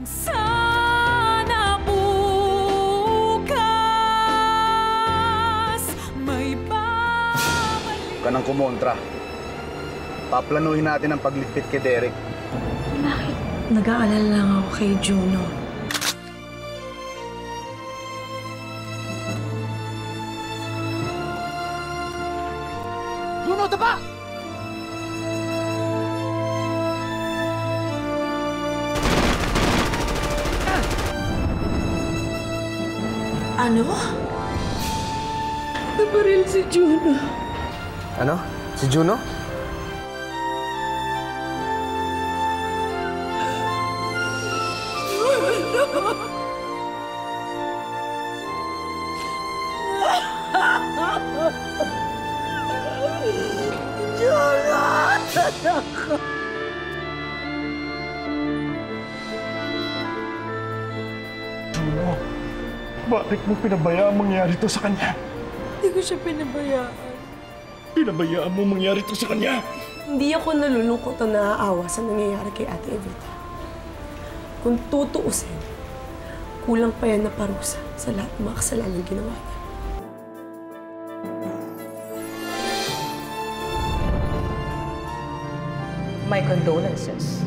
Sana bukas may babalik. Huwag ka nang kumontra. Paplanuhin natin ang pagligpit kay Derek. Bakit? Nag-aalala lang ako kay Juno. Juno, taba! Ano? Nabaril si Juno. Ano? Si Juno? Juno, bakit mo pinabayaan mangyari to sa kanya? Hindi ko siya pinabayaan. Pinabayaan mo mangyari to sa kanya? Hindi ako nalulungkot o naaawa sa nangyayari kay Ate Evita. Kung tutuusin, kulang pa yan na parusa sa lahat ng mga kasalanan ginawa niya. My condolences.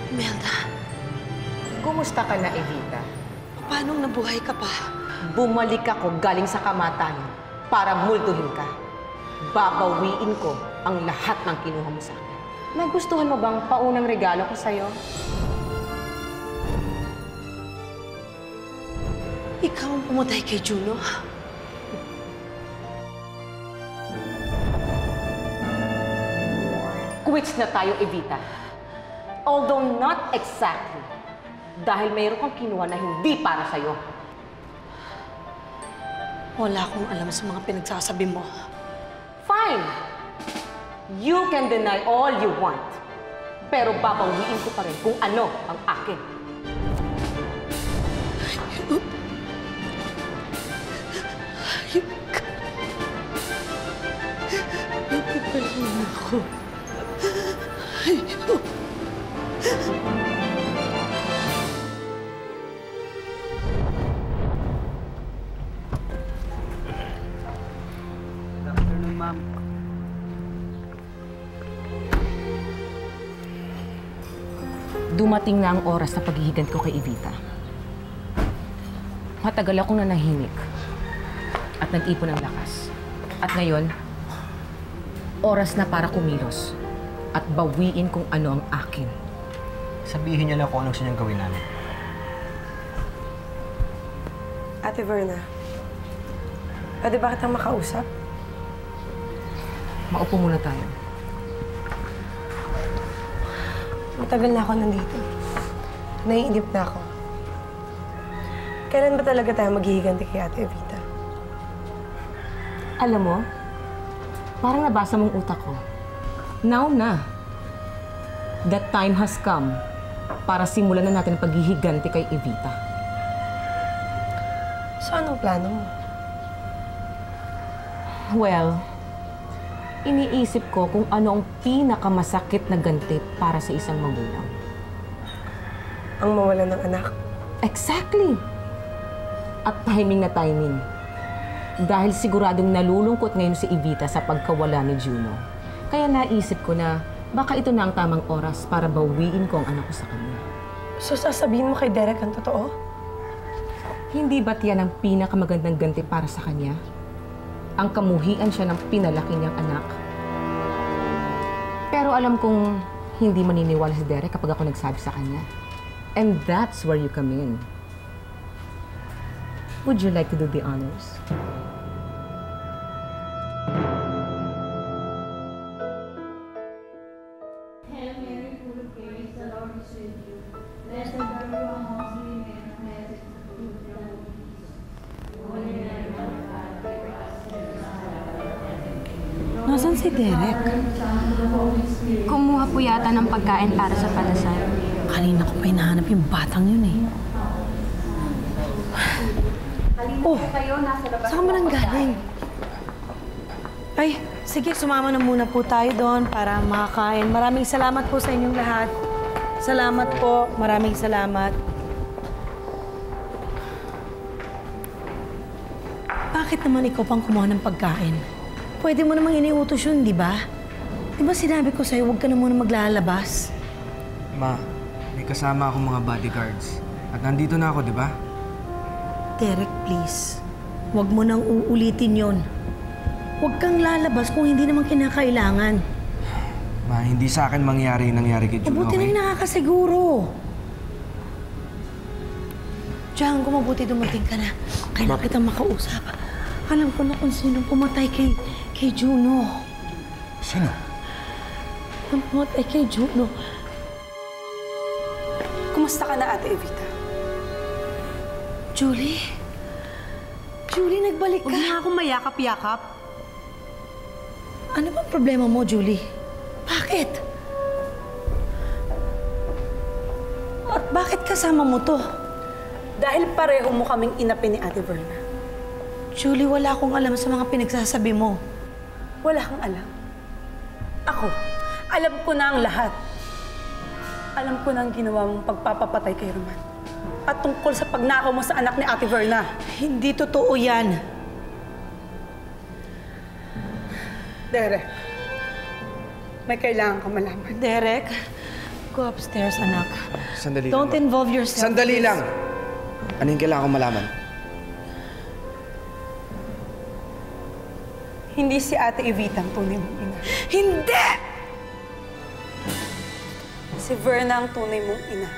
Imelda, Kumusta ka na, Evita? paano nabuhay ka pa? Bumalik ako galing sa kamatayan para multuhin ka. Babawiin ko ang lahat ng kinuha mo sa akin. Nagustuhan mo bang paunang regalo ko sa'yo? Ikaw ang pumatay kay Juno? Quits na tayo, Evita. Although not exactly. Dahil mayroon kang kinuha na hindi para sa'yo. Wala akong alam sa mga pinagsasabi mo. Fine! You can deny all you want. Pero babawiin ko pa rin kung ano ang akin. Hayop ka. Nagpapalina ako. Hayop. Dumating na ang oras na paghihigan ko kay Evita. Matagal akong nanahimik at nag-ipon ng lakas. At ngayon, oras na para kumilos at bawiin kung ano ang akin. Sabihin niyo lang kung anong gusto niyang gawin namin. Ate Verna, pwede ba kitang makausap? Maupo muna tayo. Matagal na ako nandito. Naiinip na ako. Kailan ba talaga tayo maghihiganti kay Ate Evita? Alam mo, parang nabasa mong utak ko. Now na. That time has come para simulan na natin ang paghihiganti kay Evita. So, anong plano mo? Well, iniisip ko kung ano ang pinakamasakit na ganti para sa isang magulang. Ang mawalan ng anak? Exactly! At timing na timing. Dahil siguradong nalulungkot ngayon si Evita sa pagkawala ni Juno. Kaya naisip ko na baka ito na ang tamang oras para bawiin ko ang anak ko sa kanya. So, sasabihin mo kay Derek ang totoo? Hindi ba't yan ang pinakamagandang ganti para sa kanya? Ang kamuhian siya ng pinalaki niyang anak. Pero alam kong hindi maniniwala si Derek kapag ako nagsabi sa kanya. And that's where you come in. Would you like to do the honors? Nasaan si Derek? Kumuha po yata ng pagkain para sa palasal. Kanina ko pa hinahanap yung batang yun eh. Oh, saan ka man ang galing? Ay, sige, sumama na muna po tayo doon para makakain. Maraming salamat po sa inyong lahat. Salamat po. Maraming salamat. Bakit naman ikaw pang kumuha ng pagkain? Pwede mo namang iniutos yun, di ba? Di ba sinabi ko sa'yo, huwag ka na muna maglalabas? Ma, may kasama akong mga bodyguards. At nandito na ako, di ba? Derek, please. Huwag mo nang uulitin yon. Huwag kang lalabas kung hindi naman kinakailangan. Ma, hindi sa akin mangyari yung nangyari kay Juno, Mabuti okay? nang nakakasiguro. Django, mabuti dumating ka na. Kailangan kitang makausap. Alam ko na kung sino pumatay kay Juno. Sino? Ang pumatay kay Juno. Kumusta ka na, Ate Evita? Julie? Julie, nagbalik ka. Huwag na akong mayakap-yakap. Ano bang problema mo, Julie? Bakit? At bakit kasama mo to? Dahil pareho mo kaming inapi ni Ate Verna. Julie, wala akong alam sa mga pinagsasabi mo. Wala kang alam. Ako, alam ko na ang lahat. Alam ko na ang ginawa mong pagpapapatay kay Roman. At tungkol sa pagnakaw mo sa anak ni Ate Verna. Hindi totoo yan. Derek, may kailangan ka malaman. Derek, go upstairs, anak. Sandali Don't lang, Ma. involve yourself. Sandali lang! Ano yung kailangan kong malaman? Hindi si Ate Evita ang tunay mong ina. Hindi! Si Verna ang tunay mong ina.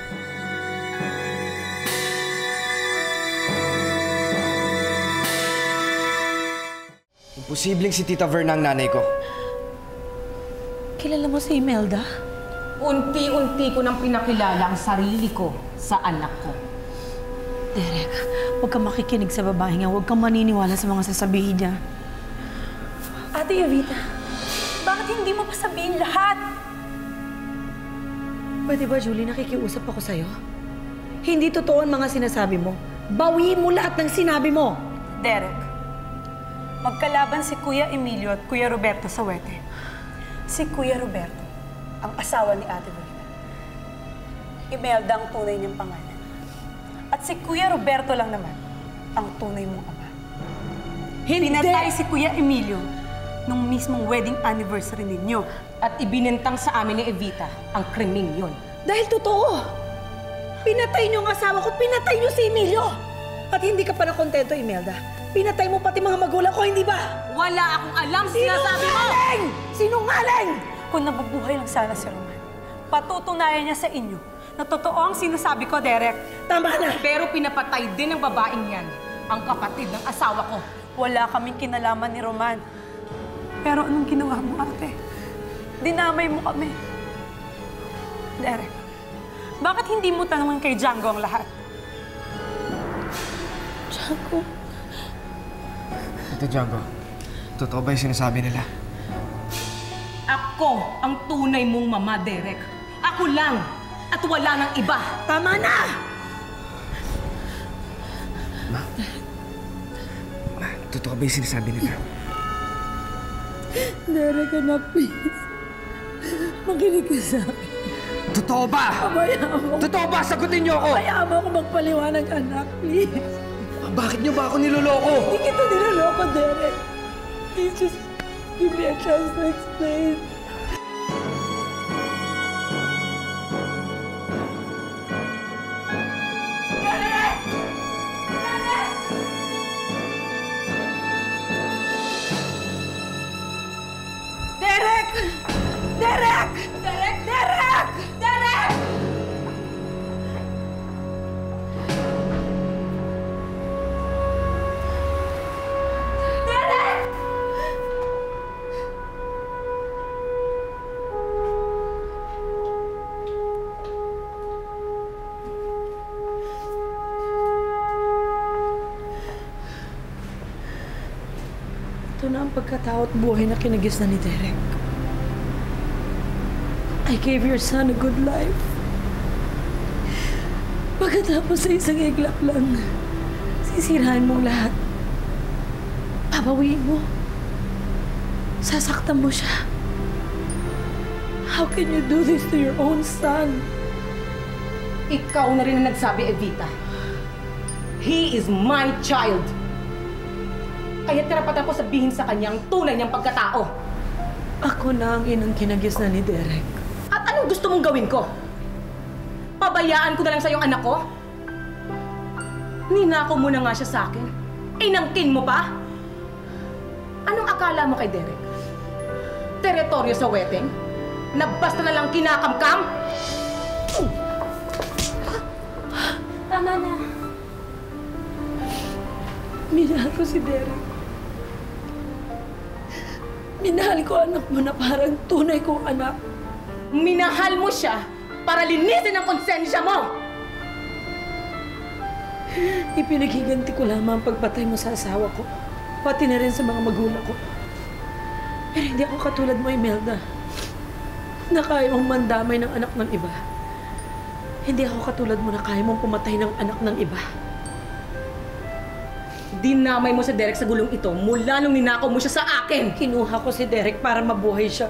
Imposibleng si Tita Verna ang nanay ko. Kilala mo si Imelda? Unti-unti ko nang pinakilala ang sarili ko sa anak ko. Derek, huwag kang makikinig sa babae niya. Huwag kang maniniwala sa mga sasabihin niya. Ate Evita, bakit hindi mo pa sabihin lahat? Pwede ba, Julie, nakikiusap ako sa'yo? Hindi totoo ang mga sinasabi mo. Bawiin mo lahat ng sinabi mo. Derek, magkalaban si Kuya Emilio at Kuya Roberto Sawete. Si Kuya Roberto, ang asawa ni Ate Verna. Imelda ang tunay niyang pangalan. At si Kuya Roberto lang naman, ang tunay mong ama. Hindi! Pinatay si Kuya Emilio nung mismong wedding anniversary ninyo. At ibinintang sa amin ni Evita ang krimeng yun. Dahil totoo. Pinatay niyo ang asawa ko, pinatay niyo si Emilio. At hindi ka pa na kontento, Imelda. Pinatay mo pati mga magulang ko, hindi ba? Wala akong alam sa sinasabi mo! Sinungaling! Sinungaling! Kung nabubuhay lang sana si Roman, patutunayan niya sa inyo na totoo ang sinasabi ko, Derek. Tama na! Pero pinapatay din ng babaeng yan ang kapatid ng asawa ko. Wala kaming kinalaman ni Roman. Pero anong ginawa mo, ate? Dinamay mo kami. Derek, bakit hindi mo tanungin kay Django ang lahat? Django? Ito, Django. Totoo ba yung sinasabi nila? Ako ang tunay mong mama, Derek. Ako lang at wala nang iba. Tama na! Ma, totoo ba yung sinasabi nila? Derek, anak, please. Makinig ka sa akin. Totoo ba? Pabayaan mo. Totoo ba? Sagutin niyo ako! Pabayaan mo ako magpaliwanag, anak, please. Bakit niyo ba ako niloloko? Hindi kita niloloko, Derek. Please, just give me a chance to explain. Derek! Derek! Derek! Derek! Derek! Derek! Ito na ang pagkatao at buhay na kinagis na ni Derek. I gave your son a good life. Pagkatapos sa isang iglap lang, sisirahan mong lahat. Papawiin mo. Sasaktan mo siya. How can you do this to your own son? Ikaw na rin ang nagsabi, Evita. He is my child. Kaya karapatan ko sabihin sa kanya ang tunay niyang pagkatao. Ako na ang inang kinagis na ni Derek. At anong gusto mong gawin ko? Pabayaan ko na lang sa iyong anak ko? Ninako mo na nga siya sa akin. Inangkin mo pa? Anong akala mo kay Derek? Teritoryo sa wedding? Na basta na lang kinakamkam? Tama na. Minahal ko si Derek. Minahal ko anak mo na parang tunay kong anak. Minahal mo siya para linisin ang konsensya mo! Ipinaghiganti ko lamang ang pagpatay mo sa asawa ko. Pati na rin sa mga magulang ko. Pero hindi ako katulad mo, Imelda. Na kaya mong mandamay ng anak ng iba. Hindi ako katulad mo na kaya mong pumatay ng anak ng iba. Dinamay mo si Derek sa gulong ito mula nung ninakaw mo siya sa akin. Kinuha ko si Derek para mabuhay siya.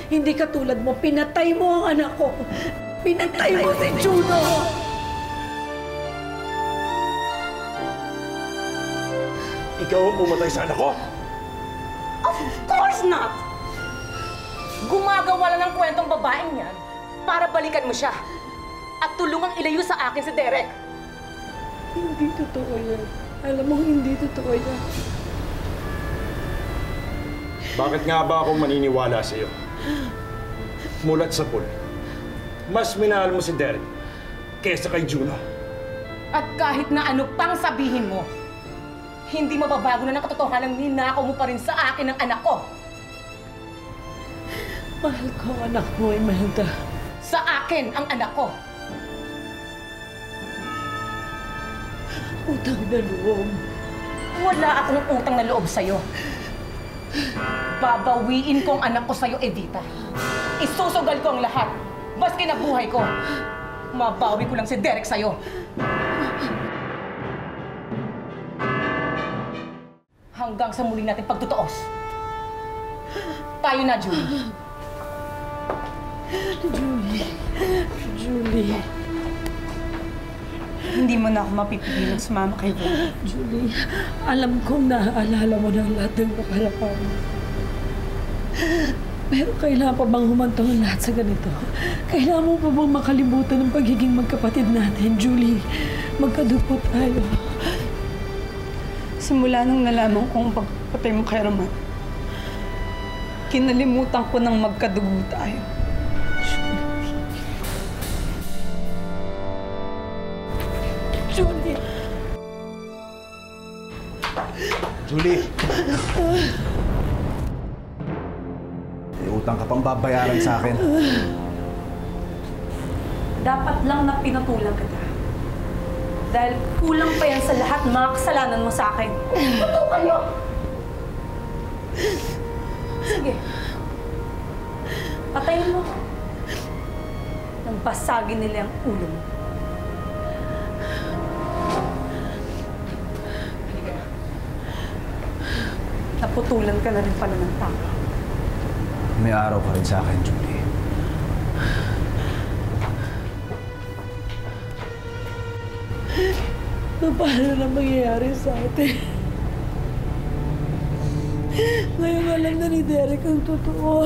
Hindi katulad mo, pinatay mo ang anak ko. Pinatay mo si Juno! Ikaw ang pumatay sa anak ko? Of course not! Gumagawa lang ng kwentong babaeng yan para balikan mo siya at tulungang ilayo sa akin si Derek. Hindi totoo yan. Alam mo, hindi totoo yan. Bakit nga ba ako maniniwala sa iyo? Mulat sa pool, mas minahal mo si Derek kesa kay Juno. At kahit na ano pang sabihin mo, hindi mababago na ng katotohanan ng ninakaw mo pa rin sa akin ang anak ko. Mahal ko ang anak mo, Imelda. Sa akin ang anak ko. Utang na loob. Wala akong utang na loob sa'yo. Babawiin ko ang anak ko sa'yo, Evita. Isusugal ko ang lahat. Baski na buhay ko. Mabawi ko lang si Derek sa'yo. Hanggang sa muli natin pagtutuos. Tayo na, Julie. Julie. Hindi mo na ako mapipigilan sumama kay Julie. Julie, alam kong naaalala mo ng lahat ng kapalapan. Pero kailangan pa bang humantong ang lahat sa ganito? Kailangan mo pa bang makalimutan ang pagiging magkapatid natin, Julie? Magkadupo tayo. Simula nung nalaman kong pagpatay mo kay Roman, kinalimutan ko ng magkadugo tayo. Julie! Julie! May utang ka pang babayaran sa akin. Dapat lang na pinutulang kita. Dahil kulang pa yan sa lahat mga kasalanan mo sa akin. Totoo kayo! Sige. Patayin mo. Nang basagin nila ang ulo mo. Naputulan ka na rin pala ng tao. May araw ka rin sa akin, Julie. Paano na mangyayari sa atin? Ngayon alam na ni Derek ang totoo.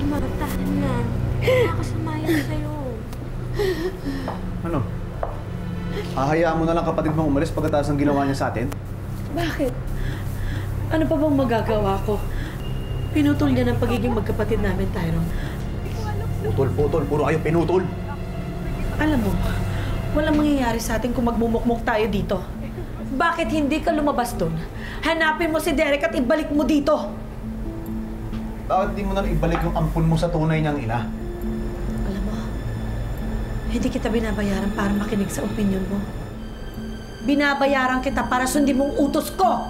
Magtahan na. Nakakasama yan sa'yo. Ano? Hahayaan mo na lang kapatid mong umalis pagkatapos ng ginawa niya sa atin? Bakit? Ano pa bang magagawa ko? Pinutol niya ng pagiging magkapatid namin, Tyrone. Putol-putol, puro kayo pinutol. Alam mo, walang mangyayari sa atin kung magmumukmuk tayo dito. Bakit hindi ka lumabas doon? Hanapin mo si Derek at ibalik mo dito. Bakit di mo na ibalik yung ampun mo sa tunay niyang ina? Alam mo, hindi kita binabayaran para makinig sa opinion mo. Binabayaran kita para sundin mong utos ko!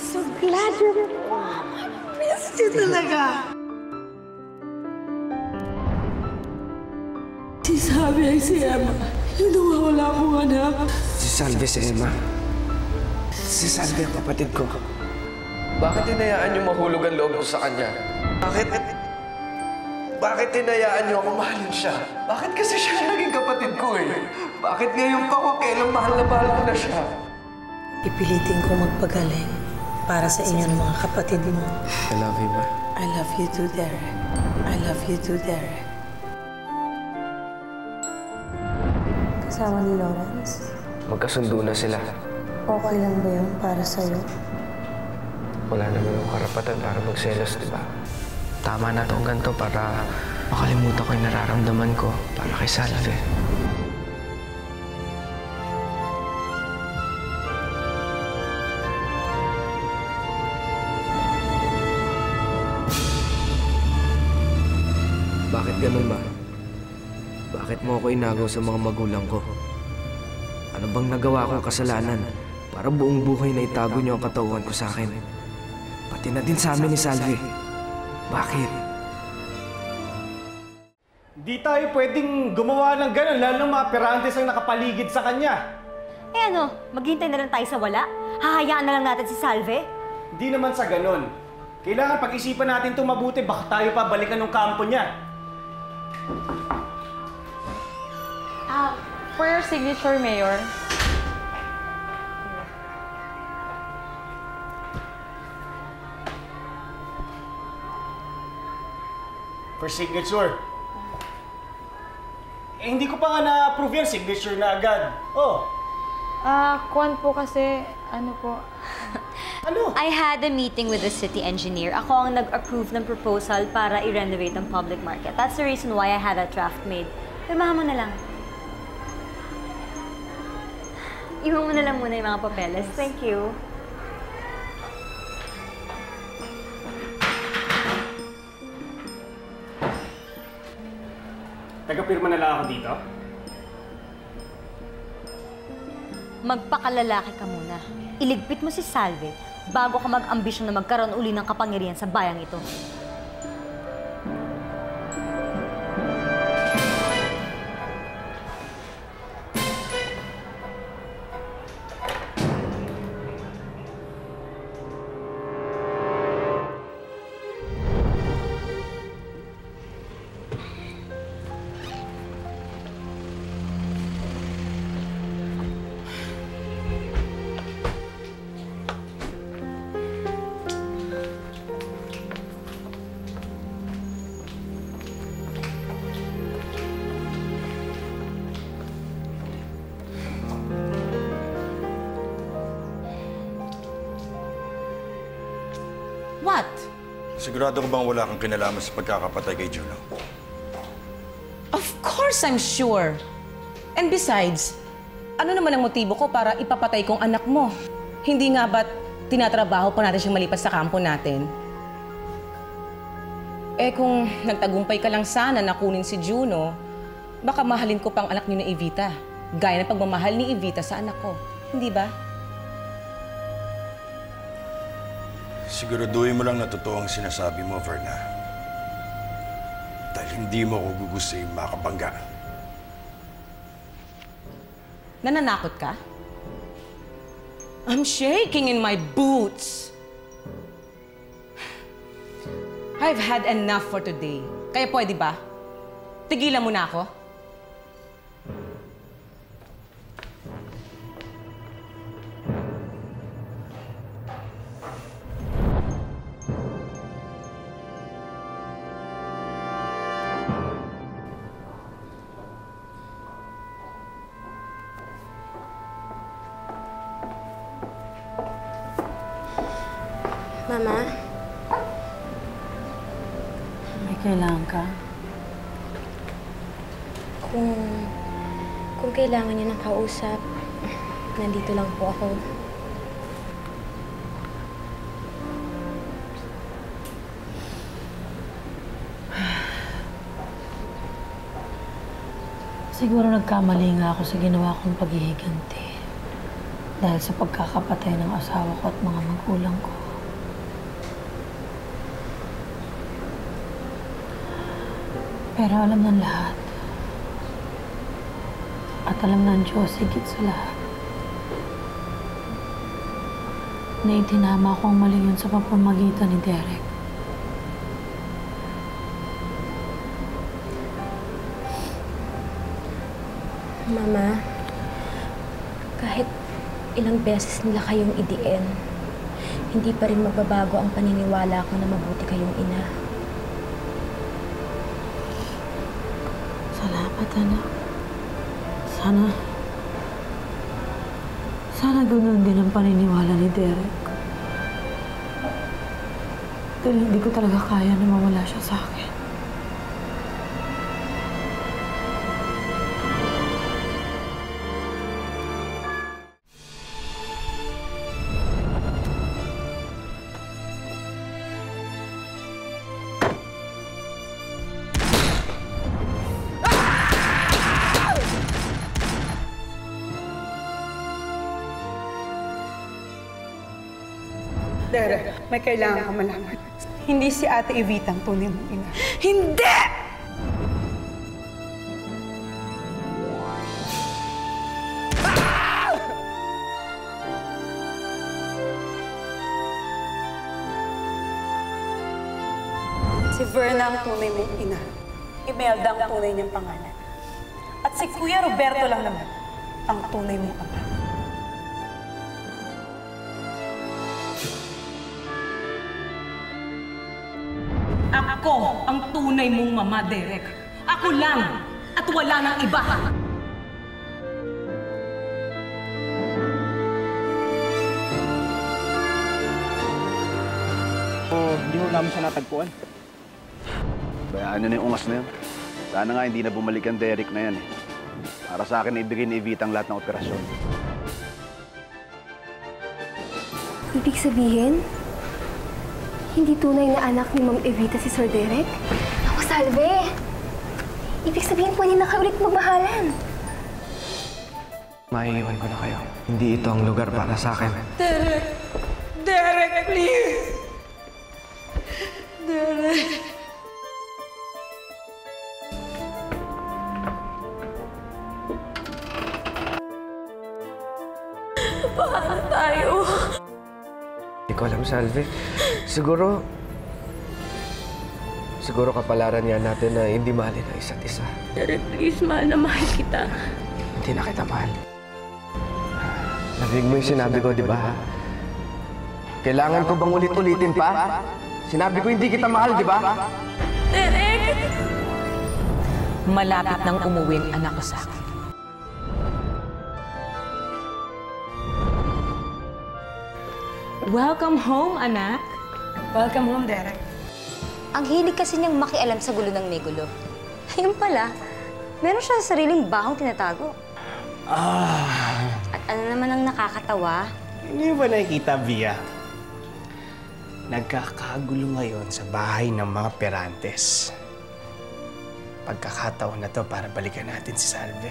So glad you're... I missed you talaga. Salve ay si Emma. Yung nawawala akong anak. Si Salve si Emma. Si Salve ang kapatid ko. Bakit hinayaan niyo mahulog ang loob ko sa kanya? Bakit hinayaan niyo ako mahalin siya? Bakit kasi siya naging kapatid ko eh? Bakit ngayon pa ko kailang mahal ko na siya? Ipilitin ko magpagaling para sa inyo ng mga kapatid mo. I love you, Ma. I love you too, Derek. I love you too, Derek. Kasama ni Lawrence, Magkasundo na sila. okay lang ba yun para sa'yo? Wala naman akong karapatan para magselos, di ba? Tama na itong ganito para makalimutan ko yung nararamdaman ko para kay Salve. Bakit ganun, Ma? Bakit mo ako inagaw sa mga magulang ko? Ano bang nagawa kong kasalanan para buong buhay na itago niyo ang katauhan ko sa akin? Pati na din sa amin ni Salve. Bakit? Di tayo pwedeng gumawa ng gano'n, lalo ng mga perantes ang nakapaligid sa kanya. Eh ano, maghintay na lang tayo sa wala? Hahayaan na lang natin si Salve? Hindi naman sa gano'n. Kailangan pag-isipan natin itong mabuti, baka tayo pa balikan ng kampo niya. For your signature, Mayor. For signature. Eh, hindi ko pa nga na-approve yan, signature na agad. Oh. Kwan po kasi, ano po. Ano? I had a meeting with the city engineer. Ako ang nag-approve ng proposal para i-renovate ang public market. That's the reason why I had a draft made. Pirmahan mo na lang. Iwan mo na lang muna yung mga papeles. Thank you. Taga-pirma na lang ako dito? Magpakalalaki ka muna. Iligpit mo si Salve bago ka mag-ambisyon na magkaroon uli ng kapangyarihan sa bayang ito. What? Sigurado ko bang wala kang kinalaman sa pagkakapatay kay Juno? Of course I'm sure. And besides, ano naman ang motibo ko para ipapatay kong anak mo? Hindi nga ba't tinatrabaho pa natin siyang malipas sa kampo natin? Eh kung nagtagumpay ka lang sana na kunin si Juno, baka mahalin ko pang anak niyo na Evita. Gaya ng pagmamahal ni Evita sa anak ko. Hindi ba? Siguraduhin mo lang na totoo ang sinasabi mo, Verna. Dahil hindi mo ako gugustuhin makabangga. Nananakot ka? I'm shaking in my boots. I've had enough for today. Kaya pwede ba? Tigilan mo na ako? Mama? May kailangan ka? Kung kailangan niyo ng kausap, nandito lang po ako. Siguro nagkamali nga ako sa ginawa kong paghihiganti. Dahil sa pagkakapatay ng asawa ko at mga magulang ko. Pero alam ng lahat At alam ng Diyos, higit sa lahat, na itinama ko ang mali yun sa pamamagitan ni Derek. Mama, kahit ilang beses nila kayong idiin, hindi pa rin magbabago ang paniniwala ko na mabuti kayong ina. Salamat, anak. Sana ganoon din ang paniniwala ni Derek. Dahil hindi ko talaga kaya na mawala siya sa akin. Derek, may kailangan ka malaman. Hindi si Ate Evita ang tunay mong ina. Hindi! Si Verna ang tunay mong ina. Imelda ang tunay niyang pangalan. At si Kuya Roberto lang naman ang tunay mong ama. Ako ang tunay mong mama, Derek. Ako lang at wala nang iba. Hindi ho namin siya natagpuan. Bayaan niyo na yung ungas na yun. Sana nga hindi na bumalik ang Derek na yan eh. Para sa akin, ibigay ni Evita ang lahat ng operasyon. Ibig sabihin, hindi tunay na anak ni Ma'am Evita si Sir Derek? Ako, Salve! Ibig sabihin po, hindi na kayo ulit magmahalan. Maiiwan ko na kayo. Hindi ito ang lugar para sa akin. Derek! Derek, please! Derek! Paano tayo? Hindi ko alam, Salve. Siguro kapalaran niya natin na hindi mahalin ang isa't isa. Derek, please, mahal na mahal kita. Hindi na kita mahal. Narinig mo yung sinabi ko, di ba? Kailangan ko bang ulit-ulitin pa? Sinabi ko hindi kita mahal, di ba? Derek! Malapit nang umuwi ang anak ko sa akin. Welcome home, anak. Welcome home, Derek. Ang hilig kasi niyang makialam sa gulo ng may gulo. Ayun pala, meron siya sa sariling bahong tinatago. At ano naman ang nakakatawa? Hindi ba nakikita, Via? Nagkakagulo ngayon sa bahay ng mga Perantes. Pagkakataon na to para balikan natin si Salve.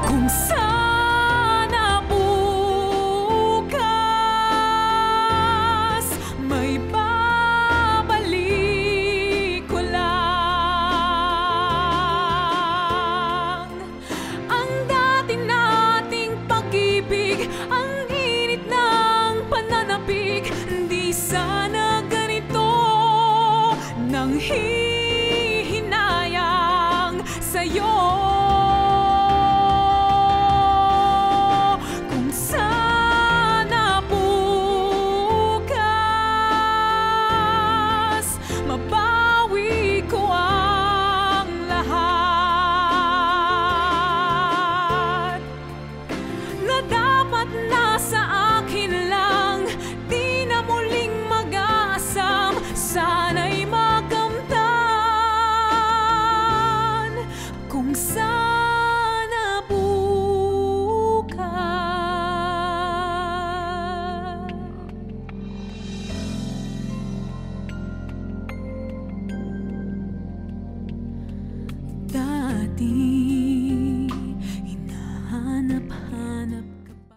Kung sana bukas may babalik ko lang ang dati nating pag-ibig, ang init ng pananabik. Di sana ganito nang hihinayang sa'yo. Dati hinahanap